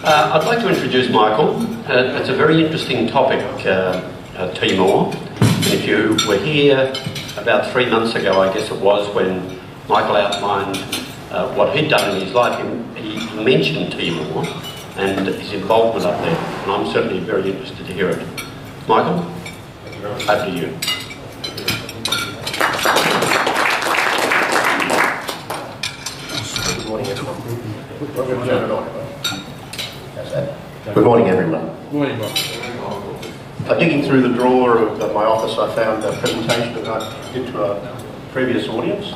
I'd like to introduce Michael. It's a very interesting topic, Timor. And if you were here about 3 months ago, I guess it was, when Michael outlined what he'd done in his life, he mentioned Timor and his involvement up there. And I'm certainly very interested to hear it. Michael, over to you. Good morning, everyone. Good morning, everyone. Good morning, Bob. Digging through the drawer of my office, I found a presentation that I did to a previous audience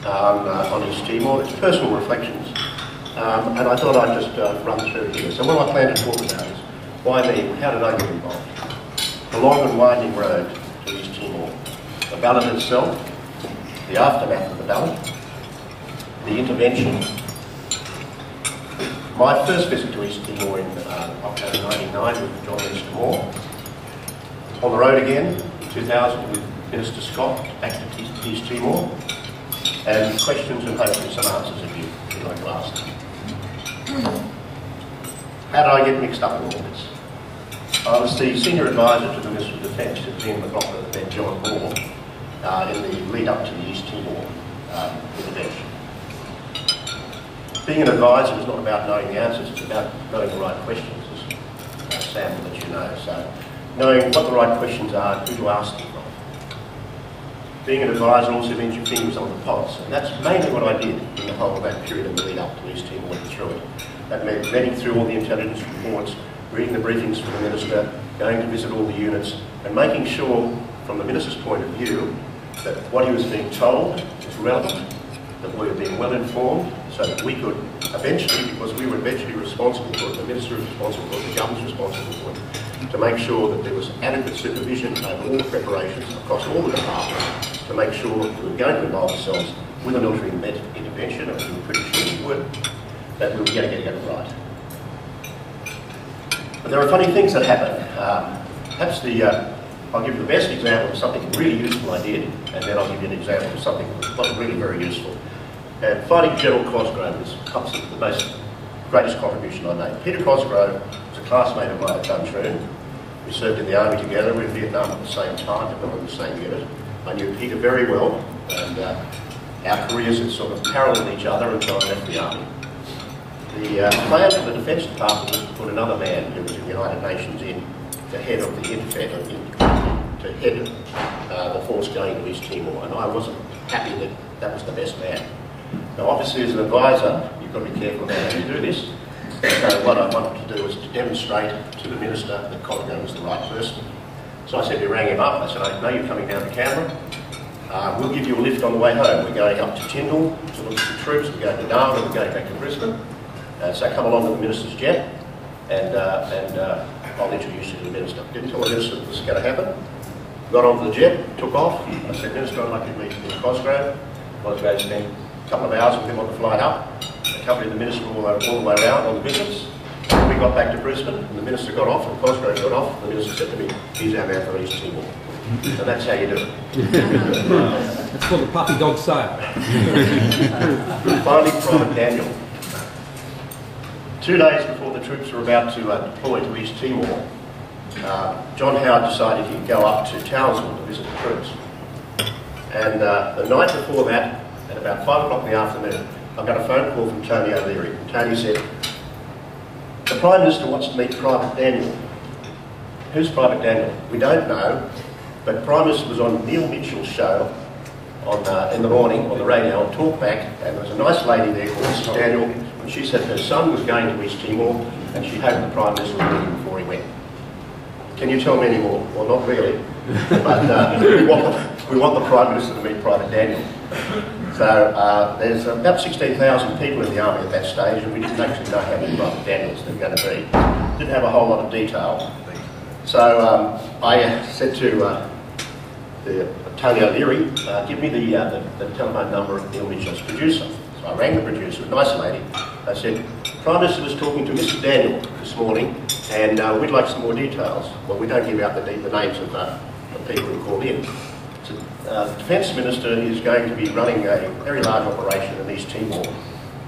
on East Timor. It's personal reflections, and I thought I'd just run through here. So what I plan to talk about is why me, how did I get involved? The long and winding road to East Timor, the ballot itself, the aftermath of the ballot, the intervention. My first visit to East Timor in October 1999 with John Timor. On the road again in 2000 with Minister Scott back to East Timor. And questions and hopefully some answers if you'd like to ask them. How did I get mixed up in all this? I was the senior advisor to the Minister of Defence, who was Ian McLaughlin and then John Moore, in the lead up to the East Timor intervention. Being an advisor is not about knowing the answers, it's about knowing the right questions, as Sam will let you know. So, knowing what the right questions are and who to ask them from. Being an advisor also means your fingers on the pulse, and that's mainly what I did in the whole of that period in the lead up to East Timor and through it. That meant vetting through all the intelligence reports, reading the briefings from the Minister, going to visit all the units, and making sure, from the Minister's point of view, that what he was being told was relevant, that we were being well informed, so that we could eventually, because we were eventually responsible for it, the Minister was responsible for it, the Government was responsible for it, to make sure that there was adequate supervision over all the preparations across all the departments, to make sure that we were going to involve ourselves with a military intervention, and we were pretty sure we would, that we were going to get it right. But there are funny things that happen. Perhaps I'll give you the best example of something really useful I did, and then I'll give you an example of something that wasn't really very useful. And fighting General Cosgrove is perhaps the greatest contribution I made. Peter Cosgrove was a classmate of mine at Duntroon. We served in the army together. We were in Vietnam at the same time, but not in the same unit. I knew Peter very well, and our careers had sort of paralleled each other until I left the army. The plan for the Defence Department was to put another man who was in the United Nations in the head of the INTFET, to head the force going to East Timor, and I wasn't happy that that was the best man. Now obviously as an advisor, you've got to be careful about how you do this. So what I wanted to do was to demonstrate to the Minister that Cosgrove was the right person. So I simply rang him up. I said, I know you're coming down to Canberra. We'll give you a lift on the way home. We're going up to Tyndall to look at the troops. We're going to Darwin. We're going back to Brisbane. So come along with the Minister's jet, and I'll introduce you to the Minister. Didn't tell the Minister that this was going to happen. Got onto the jet, took off. I said, Minister, I'd like you to meet Mr. Cosgrove. Cosgrove spent a couple of hours with him on the flight up. Accompanied the Minister all the way around on the visits. We got back to Brisbane, and the Minister got off, and Cosgrove got off. The Minister said to me, he's our man for East Timor. And that's how you do it. It's called the puppy dog sale. Finally, Private Daniel. 2 days before the troops were about to deploy to East Timor, John Howard decided he'd go up to Townsville to visit the troops. And the night before that, at about 5 o'clock in the afternoon, I got a phone call from Tony O'Leary. Tony said, the Prime Minister wants to meet Private Daniel. Who's Private Daniel? We don't know, but Prime Minister was on Neil Mitchell's show in the morning on the radio on Talkback, and there was a nice lady there called Mrs. Daniel, and she said her son was going to East Timor, and she hoped the Prime Minister would meet him before he went. Can you tell me any more? Well, not really, but we want the Prime Minister to meet Private Daniel. So there's about 16,000 people in the army at that stage, and we didn't actually know how many Private Daniels there were going to be. Didn't have a whole lot of detail. So I said to Tony O'Leary, give me the telephone number of Neil Mitchell's producer. So I rang the producer, a nice lady. I said, the Prime Minister was talking to Mr. Daniel this morning, and we'd like some more details. Well, we don't give out the names of people who called in. So, the Defence Minister is going to be running a very large operation in East Timor,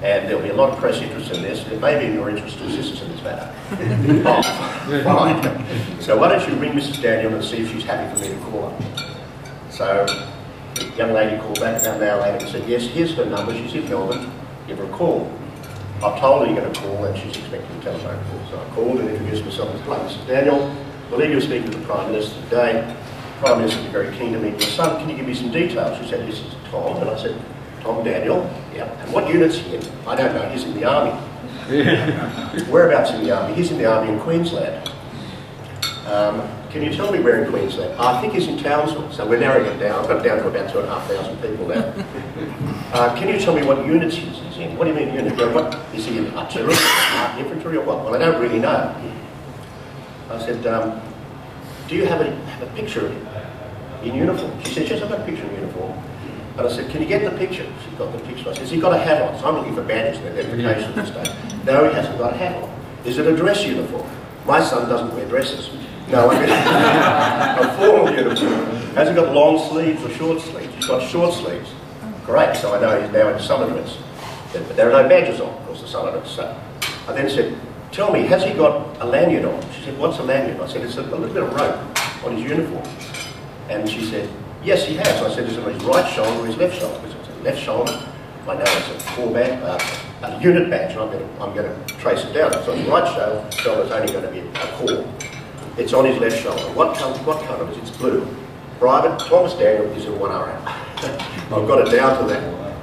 and there'll be a lot of press interest in this. There may be in your interest to assist us in this matter. Oh, fine. So why don't you ring Mrs. Daniel and see if she's happy for me to call her. So the young lady called back about an hour later and said, yes, here's her number, she's in Melbourne, give her a call. I've told her you're going to call and she's expecting a telephone call. So I called and introduced myself as Mrs. Daniel. I believe you're speaking to the Prime Minister today. The Prime Minister will be very keen to meet your son. Can you give me some details? She said, yes, it's Tom. And I said, Tom Daniel? Yeah. And what unit's he in? I don't know, he's in the Army. Whereabouts in the Army? He's in the Army in Queensland. Can you tell me where in Queensland? I think he's in Townsville, so we're narrowing it down. I've got it down to about 2,500 people now. Can you tell me what units he's in? What do you mean unit? What, is he in artillery, infantry or what? Well, I don't really know. I said, do you have a picture of him in uniform? She said, yes, I've got a picture in uniform. And I said, can you get the picture? She got the picture. I said, has he got a hat on? So I'm looking for badges and identification this day. No, he hasn't got a hat on. Is it a dress uniform? My son doesn't wear dresses. No, I mean, a formal uniform. Has he got long sleeves or short sleeves? He's got short sleeves. Great, so I know he's now in summer dress. But there are no badges on, of course, the summer dress. So I then said, tell me, has he got a lanyard on? She said, what's a lanyard? I said, it's a little bit of rope on his uniform. And she said, yes, he has. I said, is it on his right shoulder or his left shoulder? Because it's left shoulder. I know it's a a unit badge, and I'm going to trace it down. It's on his right shoulder, it's only going to be a corps. It's on his left shoulder. What colour is it? It's blue. Private Thomas Daniel is in 1RA. I've got it down to that.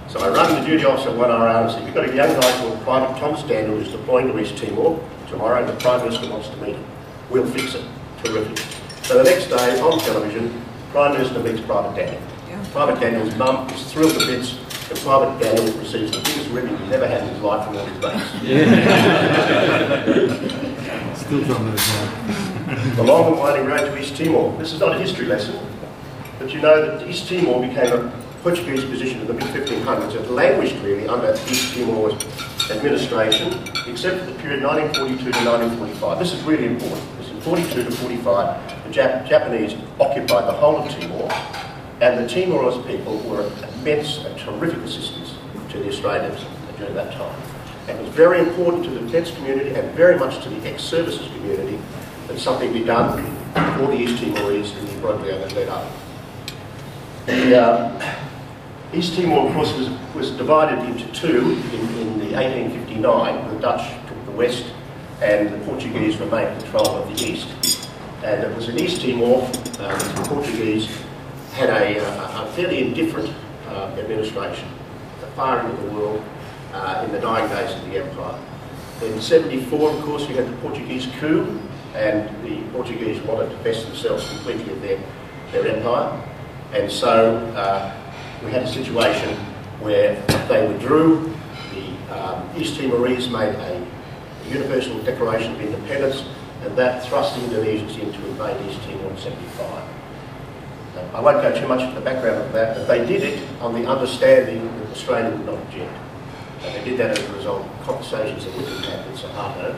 So I run the duty officer 1RA and say, you've got a young guy called Private Thomas Daniel who's deploying to East Timor. Tomorrow the Prime Minister wants to meet him. We'll fix it. Terrific. So the next day on television, Prime Minister meets Private Daniel. Private Daniel's mum is thrilled to bits, and Private Daniel receives the biggest ribbon he's ever had in his life from all his mates. Still from those now. The long and winding road to East Timor. This is not a history lesson, but you know that East Timor became a Portuguese position in the mid-1500s. It languished really under East Timor's administration, except for the period 1942 to 1945. This is really important. This is 42 to 45. The Japanese occupied the whole of Timor, and the Timorese people were an immense and terrific assistance to the Australians during that time. And it was very important to the defence community and very much to the ex-services community that something be done for the East Timorese in the appropriate that led up. The East Timor, of course, was divided into two in the 1859. The Dutch took the west and the Portuguese remained in control of the east. And it was in East Timor that the Portuguese had a fairly indifferent administration, the far end of the world, in the dying days of the empire. In 74, of course, we had the Portuguese coup, and the Portuguese wanted to vest themselves completely of their empire. And so we had a situation where they withdrew. The East Timorese made a universal declaration of independence, and that thrust the Indonesians into invade East Timor in 75. I won't go too much into the background of that, but they did it on the understanding that Australia would not object. And they did that as a result of conversations that we had with Suharto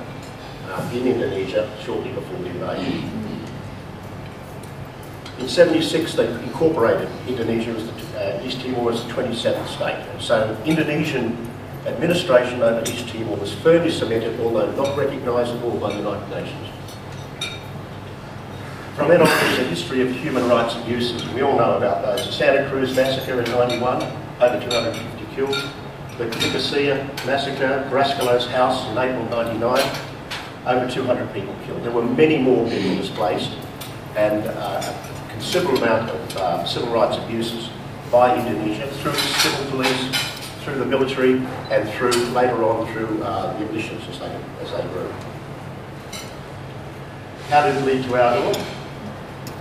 in Indonesia shortly before the invasion. In 76, they incorporated Indonesia as East Timor as the 27th state. And so Indonesian administration over East Timor was firmly cemented, although not recognisable by the United Nations. From then on, there's a history of human rights abuses. We all know about those. The Santa Cruz massacre in '91, over 250 killed. The Nicosia massacre, Brascalo's house in April '99, over 200 people killed. There were many more people displaced, and a considerable amount of civil rights abuses by Indonesia through the civil police, through the military, and through later on through the militias as they grew. How did it lead to our door?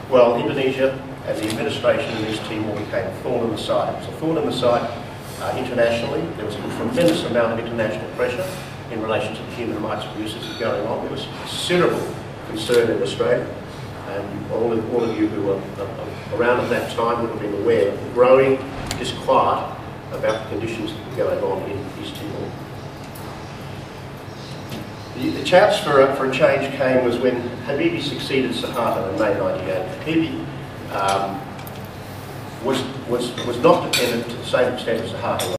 Well, Indonesia and the administration in East Timor became a thorn in the side. It was a thorn in the side internationally. There was a tremendous amount of international pressure in relation to the human rights abuses that were going on. There was considerable concern in Australia, and all of you who were around at that time would have been aware of the growing disquiet about the conditions that were going on in East Timor. The chance for a change came was when Habibie succeeded Suharto in May '98. Habibie was not dependent to the same extent as Suharto